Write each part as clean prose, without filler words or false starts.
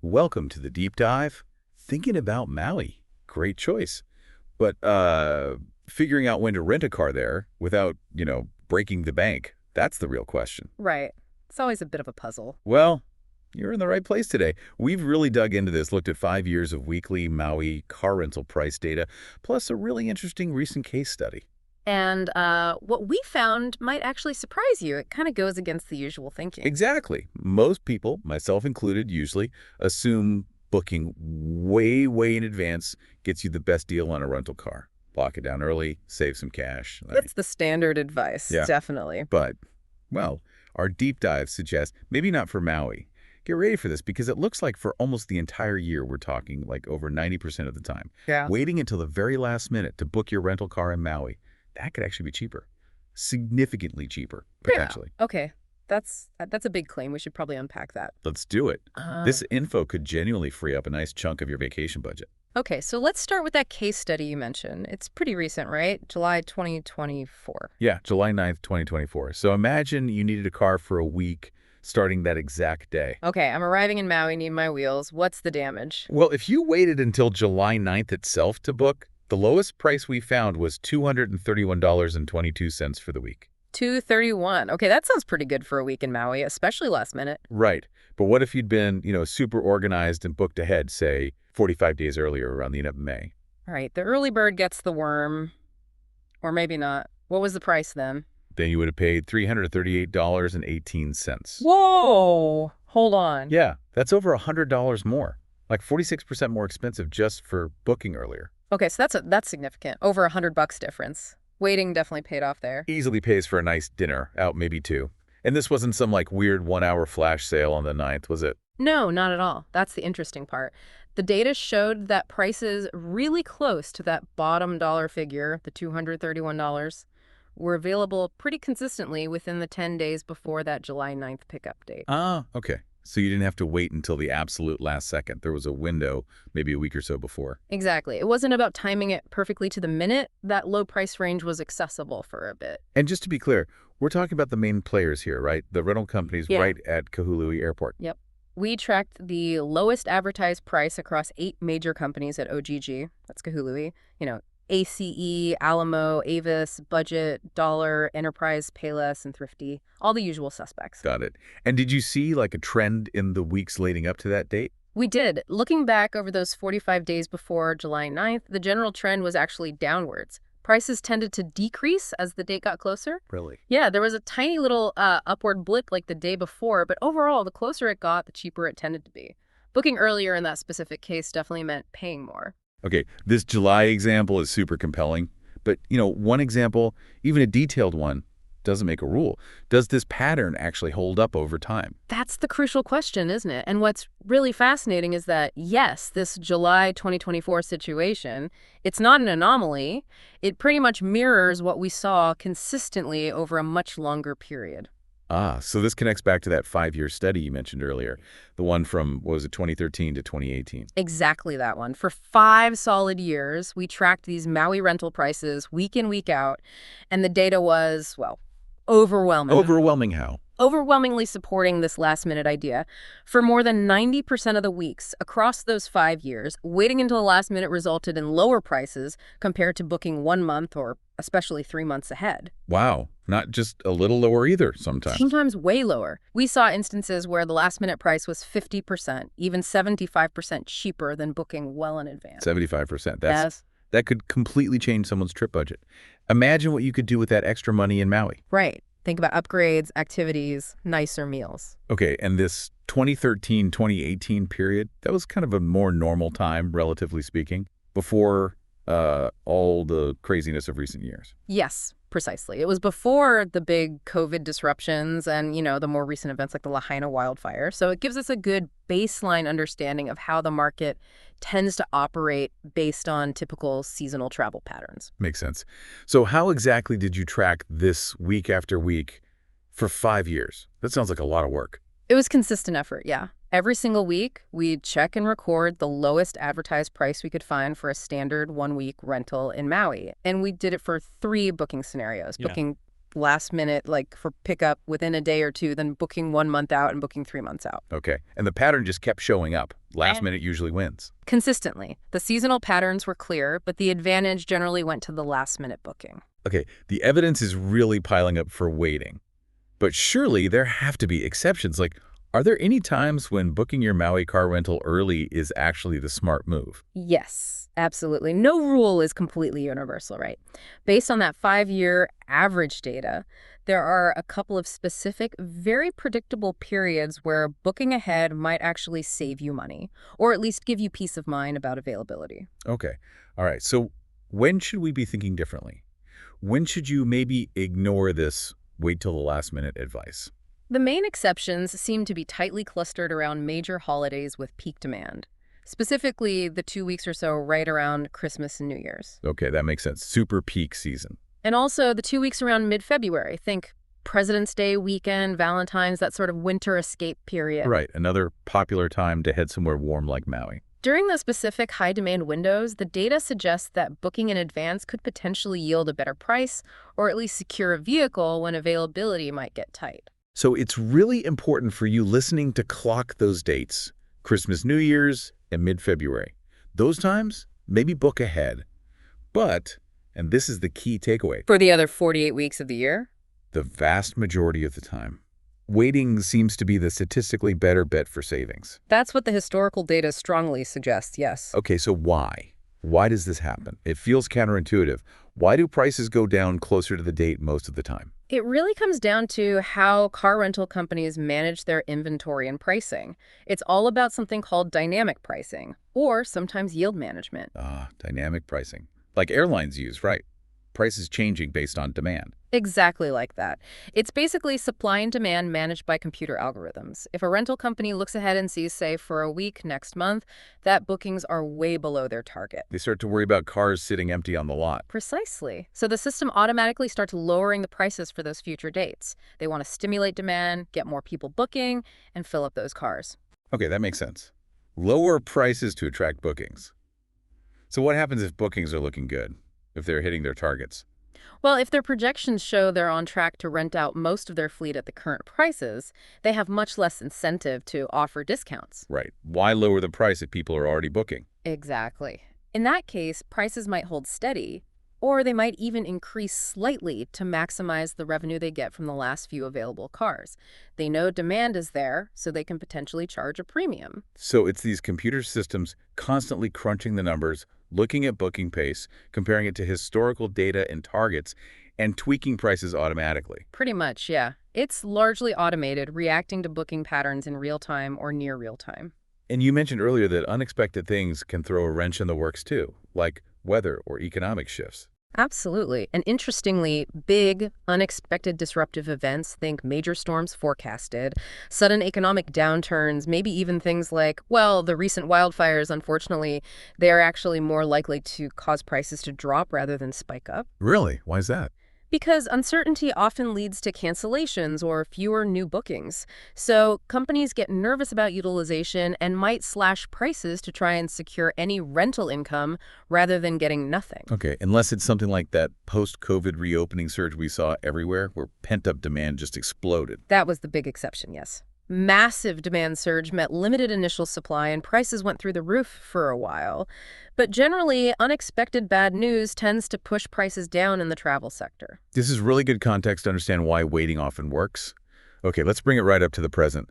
Welcome to the deep dive. Thinking about Maui. Great choice. But figuring out when to rent a car there without, breaking the bank, that's the real question. Right. It's always a bit of a puzzle. Well, you're in the right place today. We've really dug into this, looked at 5 years of weekly Maui car rental price data, plus a really interesting recent case study. And what we found might actually surprise you. It kind of goes against the usual thinking. Exactly. Most people, myself included usually, assume booking way, way in advance gets you the best deal on a rental car. Lock it down early, save some cash. That's the standard advice, Yeah. definitely. But, well, our deep dive suggests maybe not for Maui. Get ready for this because it looks like for almost the entire year, we're talking like over 90% of the time. Yeah. Waiting until the very last minute to book your rental car in Maui, that could actually be cheaper. Significantly cheaper, potentially. Yeah. Okay. That's a big claim. We should probably unpack that. Let's do it. Uh, This info could genuinely free up a nice chunk of your vacation budget. okay, so let's start with that case study you mentioned. It's pretty recent, right? July 2024. Yeah, July 9th, 2024. So imagine you needed a car for a week starting that exact day. Okay, I'm arriving in Maui, need my wheels. What's the damage? Well, if you waited until July 9th itself to book, the lowest price we found was $231.22 for the week. 231. Okay, that sounds pretty good for a week in Maui, especially last minute. Right. But what if you'd been, super organized and booked ahead, say, 45 days earlier around the end of May? All right, the early bird gets the worm. Or maybe not. What was the price then? Then you would have paid $338.18. Whoa! Hold on. Yeah, that's over $100 more. Like 46% more expensive just for booking earlier. Okay, so that's significant. Over $100 difference. Waiting definitely paid off there. Easily pays for a nice dinner, out maybe two. And this wasn't some weird 1 hour flash sale on the 9th, was it? No, not at all. That's the interesting part. The data showed that prices really close to that bottom dollar figure, the $231, were available pretty consistently within the 10 days before that July 9th pickup date. Ah, okay. So you didn't have to wait until the absolute last second. There was a window, maybe a week or so before. Exactly. It wasn't about timing it perfectly to the minute. That low price range was accessible for a bit. And just to be clear, we're talking about the main players here, right? The rental companies Yeah. right at Kahului Airport. Yep. We tracked the lowest advertised price across 8 major companies at OGG. That's Kahului. ACE, Alamo, Avis, Budget, Dollar, Enterprise, Payless, and Thrifty. All the usual suspects. Got it. And did you see a trend in the weeks leading up to that date? We did. Looking back over those 45 days before July 9th, the general trend was actually downwards. Prices tended to decrease as the date got closer. Really? Yeah, there was a tiny little upward blip like the day before, but overall, the closer it got, the cheaper it tended to be. Booking earlier in that specific case definitely meant paying more. Okay, this July example is super compelling. But, one example, even a detailed one, doesn't make a rule. Does this pattern actually hold up over time? That's the crucial question, isn't it? And what's really fascinating is that, yes, this July 2024 situation, it's not an anomaly. It pretty much mirrors what we saw consistently over a much longer period. Ah, so this connects back to that 5-year study you mentioned earlier, the one from, what was it, 2013 to 2018? Exactly that one. For 5 solid years, we tracked these Maui rental prices week in, week out, and the data was, well, overwhelming. Overwhelming how? Overwhelmingly supporting this last-minute idea. For more than 90% of the weeks across those 5 years, waiting until the last minute resulted in lower prices compared to booking 1 month or especially 3 months ahead. Wow, not just a little lower either sometimes. Sometimes way lower. We saw instances where the last-minute price was 50%, even 75% cheaper than booking well in advance. 75%. Yes. That could completely change someone's trip budget. Imagine what you could do with that extra money in Maui. Right. Think about upgrades, activities, nicer meals. Okay, and this 2013-2018 period, that was kind of a more normal time, relatively speaking, before all the craziness of recent years. Yes, precisely. It was before the big COVID disruptions and, the more recent events like the Lahaina wildfire. So it gives us a good baseline understanding of how the market tends to operate based on typical seasonal travel patterns. Makes sense. So how exactly did you track this week after week for 5 years? That sounds like a lot of work. It was consistent effort, yeah. Every single week, we'd check and record the lowest advertised price we could find for a standard 1-week rental in Maui. And we did it for 3 booking scenarios, booking last minute, like for pickup within a day or two, then booking 1 month out and booking 3 months out. Okay, and the pattern just kept showing up. Last minute usually wins. Consistently. The seasonal patterns were clear, but the advantage generally went to the last-minute booking. Okay, the evidence is really piling up for waiting. But surely there have to be exceptions. Like, are there any times when booking your Maui car rental early is actually the smart move? Yes, absolutely. No rule is completely universal, right? Based on that 5-year average data, there are a couple of specific, very predictable periods where booking ahead might actually save you money, or at least give you peace of mind about availability. Okay, all right. So when should we be thinking differently? When should you maybe ignore this wait till the last minute advice? The main exceptions seem to be tightly clustered around major holidays with peak demand, specifically the 2 weeks or so right around Christmas and New Year's. Okay, that makes sense. Super peak season. And also the 2 weeks around mid-February. Think President's Day weekend, Valentine's, that sort of winter escape period. Right, another popular time to head somewhere warm like Maui. During those specific high-demand windows, the data suggests that booking in advance could potentially yield a better price or at least secure a vehicle when availability might get tight. So it's really important for you listening to clock those dates, Christmas, New Year's, and mid-February. Those times, maybe book ahead. But, and this is the key takeaway, For the other 48 weeks of the year? the vast majority of the time, waiting seems to be the statistically better bet for savings. That's what the historical data strongly suggests, yes. Okay, so why? Why does this happen? It feels counterintuitive. Why do prices go down closer to the date most of the time? It really comes down to how car rental companies manage their inventory and pricing. It's all about something called dynamic pricing, or sometimes yield management. Dynamic pricing. Like airlines use, right? Prices changing based on demand. Exactly like that. It's basically supply and demand managed by computer algorithms. If a rental company looks ahead and sees, say, for a week next month, that bookings are way below their target. They start to worry about cars sitting empty on the lot. Precisely. So the system automatically starts lowering the prices for those future dates. They want to stimulate demand, get more people booking, and fill up those cars. Okay, that makes sense. Lower prices to attract bookings. So what happens if bookings are looking good? If they're hitting their targets? Well, if their projections show they're on track to rent out most of their fleet at the current prices, they have much less incentive to offer discounts. Right. Why lower the price if people are already booking? Exactly. In that case, prices might hold steady, or they might even increase slightly to maximize the revenue they get from the last few available cars. They know demand is there, so they can potentially charge a premium. So it's these computer systems constantly crunching the numbers, looking at booking pace, comparing it to historical data and targets, and tweaking prices automatically. Pretty much, yeah. It's largely automated, reacting to booking patterns in real time or near real time. And you mentioned earlier that unexpected things can throw a wrench in the works too, like weather or economic shifts. Absolutely. And interestingly, big, unexpected disruptive events, think major storms forecasted, sudden economic downturns, maybe even things like, well, the recent wildfires, unfortunately, they are actually more likely to cause prices to drop rather than spike up. Really? Why is that? Because uncertainty often leads to cancellations or fewer new bookings. So companies get nervous about utilization and might slash prices to try and secure any rental income rather than getting nothing. Okay, unless it's something like that post-COVID reopening surge we saw everywhere where pent-up demand just exploded. That was the big exception, yes. Massive demand surge met limited initial supply and prices went through the roof for a while. But generally, unexpected bad news tends to push prices down in the travel sector. This is really good context to understand why waiting often works. Okay, let's bring it right up to the present.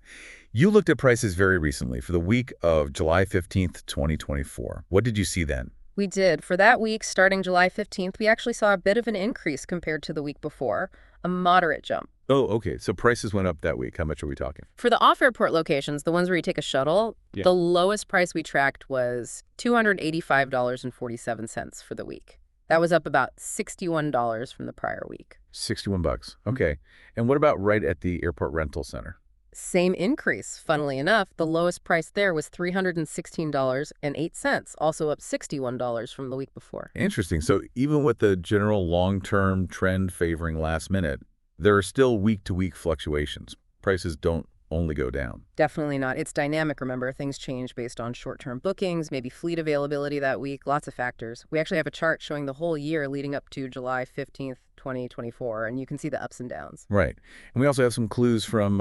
You looked at prices very recently for the week of July 15th, 2024. What did you see then? We did. For that week, starting July 15th, we actually saw a bit of an increase compared to the week before, a moderate jump. Oh, okay. So prices went up that week. How much are we talking? For the off-airport locations, the ones where you take a shuttle, the lowest price we tracked was $285.47 for the week. That was up about $61 from the prior week. $61. Okay. And what about right at the airport rental center? Same increase. Funnily enough, the lowest price there was $316.08, also up $61 from the week before. Interesting. So even with the general long-term trend favoring last minute, there are still week-to-week fluctuations. Prices don't only go down. Definitely not. It's dynamic, remember. Things change based on short-term bookings, maybe fleet availability that week, lots of factors. We actually have a chart showing the whole year leading up to July 15th, 2024, and you can see the ups and downs. Right. And we also have some clues from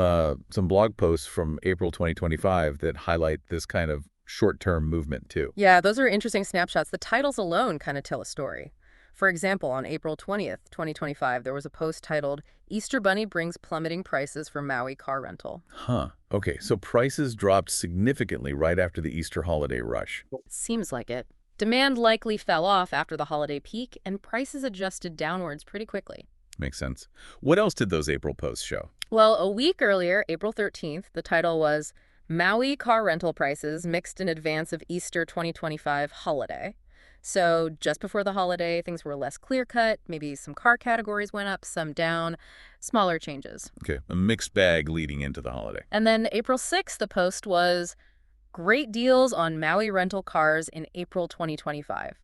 some blog posts from April 2025 that highlight this kind of short-term movement, too. Yeah, those are interesting snapshots. The titles alone kind of tell a story. For example, on April 20th, 2025, there was a post titled, Easter Bunny Brings Plummeting Prices for Maui Car Rental. Huh. Okay, so prices dropped significantly right after the Easter holiday rush. Seems like it. Demand likely fell off after the holiday peak, and prices adjusted downwards pretty quickly. Makes sense. What else did those April posts show? Well, a week earlier, April 13th, the title was Maui Car Rental Prices Mixed in Advance of Easter 2025 Holiday. So just before the holiday, things were less clear-cut. Maybe some car categories went up, some down, smaller changes. Okay, a mixed bag leading into the holiday. And then April 6th, the post was Great Deals on Maui Rental Cars in April 2025.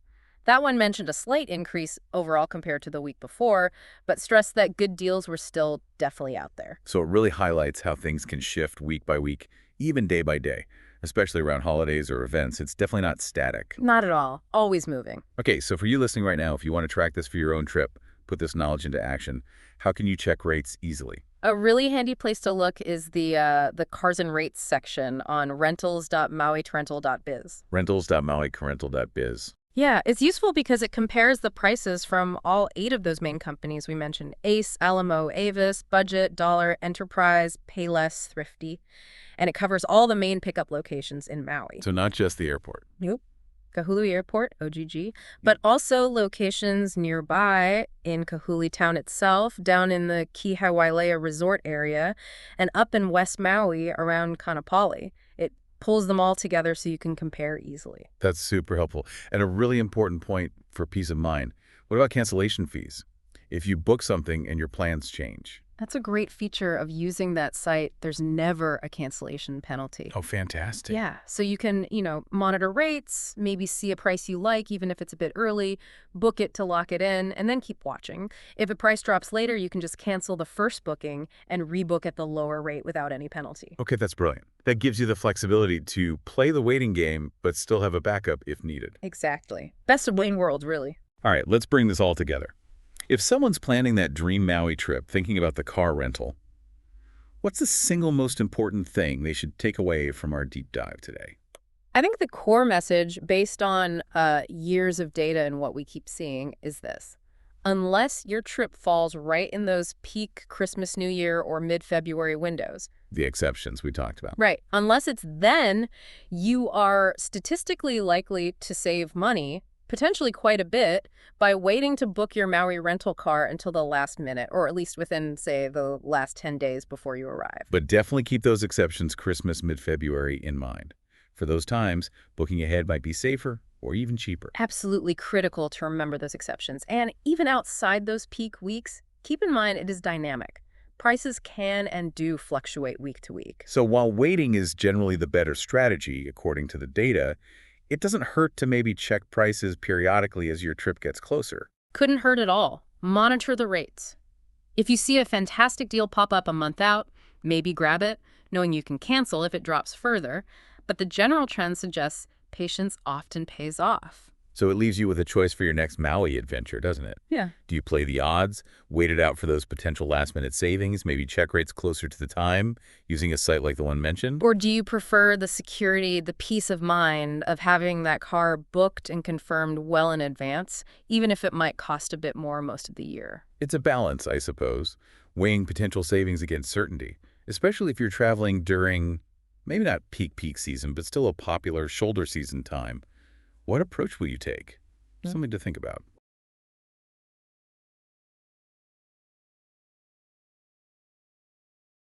That one mentioned a slight increase overall compared to the week before, but stressed that good deals were still definitely out there. So it really highlights how things can shift week by week, even day by day, especially around holidays or events. It's definitely not static. Not at all. Always moving. Okay, so for you listening right now, if you want to track this for your own trip, put this knowledge into action, how can you check rates easily? A really handy place to look is the cars and rates section on rentals.mauirental.biz. Rentals.mauirental.biz. Yeah, it's useful because it compares the prices from all 8 of those main companies we mentioned: Ace, Alamo, Avis, Budget, Dollar, Enterprise, Payless, Thrifty, and it covers all the main pickup locations in Maui. So not just the airport. Nope. Kahului Airport, OGG, but also locations nearby in Kahului Town itself, down in the Kihawailea Resort area, and up in West Maui around Kaanapali. It pulls them all together so you can compare easily. That's super helpful. And a really important point for peace of mind. What about cancellation fees? If you book something and your plans change. That's a great feature of using that site. There's never a cancellation penalty. Oh, fantastic. Yeah, so you can, monitor rates, maybe see a price you like, even if it's a bit early, book it to lock it in, and then keep watching. If a price drops later, you can just cancel the first booking and rebook at the lower rate without any penalty. Okay, that's brilliant. That gives you the flexibility to play the waiting game, but still have a backup if needed. Exactly. Best of Wayne worlds, really. All right, let's bring this all together. If someone's planning that dream Maui trip, thinking about the car rental, what's the single most important thing they should take away from our deep dive today? I think the core message, based on years of data and what we keep seeing, is this. Unless your trip falls right in those peak Christmas, New Year, or mid-February windows. The exceptions we talked about. Right. Unless it's then, you are statistically likely to save money, potentially quite a bit, by waiting to book your Maui rental car until the last minute, or at least within, say, the last 10 days before you arrive. But definitely keep those exceptions Christmas, mid-February in mind. For those times, booking ahead might be safer or even cheaper. Absolutely critical to remember those exceptions. And even outside those peak weeks, keep in mind it is dynamic. Prices can and do fluctuate week to week. So while waiting is generally the better strategy, according to the data, it doesn't hurt to maybe check prices periodically as your trip gets closer. Couldn't hurt at all. Monitor the rates. If you see a fantastic deal pop up a month out, maybe grab it, knowing you can cancel if it drops further. But the general trend suggests patience often pays off. So it leaves you with a choice for your next Maui adventure, doesn't it? Yeah. Do you play the odds, wait it out for those potential last-minute savings, maybe check rates closer to the time, using a site like the one mentioned? Or do you prefer the security, the peace of mind of having that car booked and confirmed well in advance, even if it might cost a bit more most of the year? It's a balance, I suppose, weighing potential savings against certainty, especially if you're traveling during, maybe not peak season, but still a popular shoulder season time. What approach will you take? Something to think about.